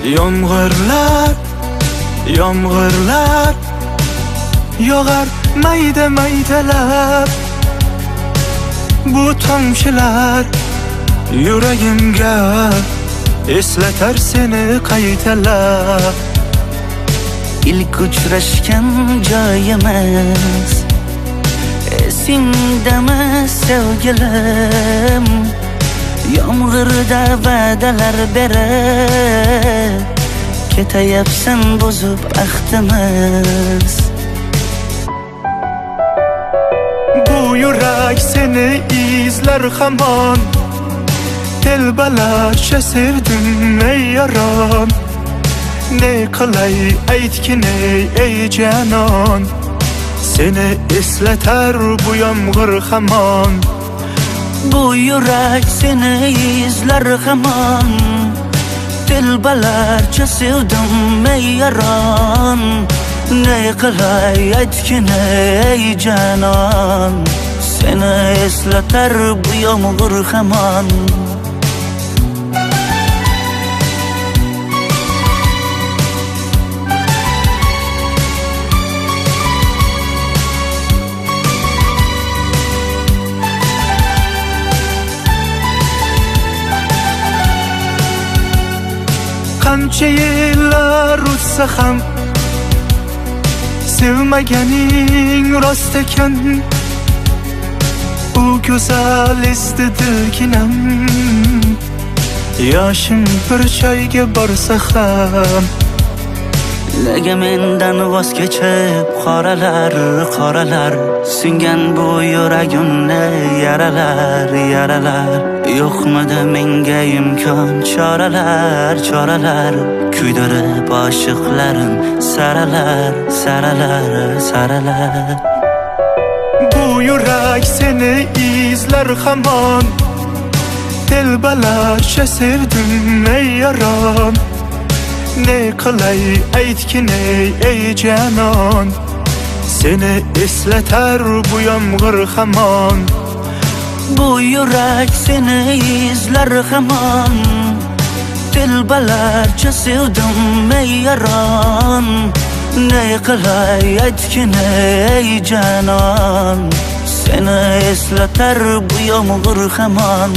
Yomg'irlar, yomg'irlar yog'ar mayda maydalab. Bu tomchilar yuragimga eslatar seni qaytalab. İlk uçraşgan joyimiz esingdami sevgilim? Yomg'irda va'dalar berib ketayapsan buzib ahdimiz. Bu yurak seni izlar hamon, telbalarcha sevdim ey yaron. Ne qilay aytgin ey canon, seni eslatar bu yomg'ir hamon. Bu yurak seni izlar hamon, telbalarcha sevdim ey yaron. Ne qilay aytgin ey canon, seni eslatar bu yomg'ir hamon. Qancha yillar o'tsa ham sevmaganing rost ekan. U go'zal esdi dilginam, yoshim bir joyga borsa ham. Nega mendan voz kechib qoralar, qoralar singan bu yuragimni yaralar, yaralar. Yo'qmidi menga imkon choralar, choralar kuydirib oshiqlarim saralar, saralar, saralar. Bu yurak seni izlar hamon, telbalarcha sevdim ey yaron. Ne qilay aytgin ey canon, seni eslatar bu yomg'ir hamon. Bu yurak seni izlar hamon, telbalarcha sevdim ey yaron. Ne qilay aytgin ey canon, seni eslatar bu yomg'ir hamon.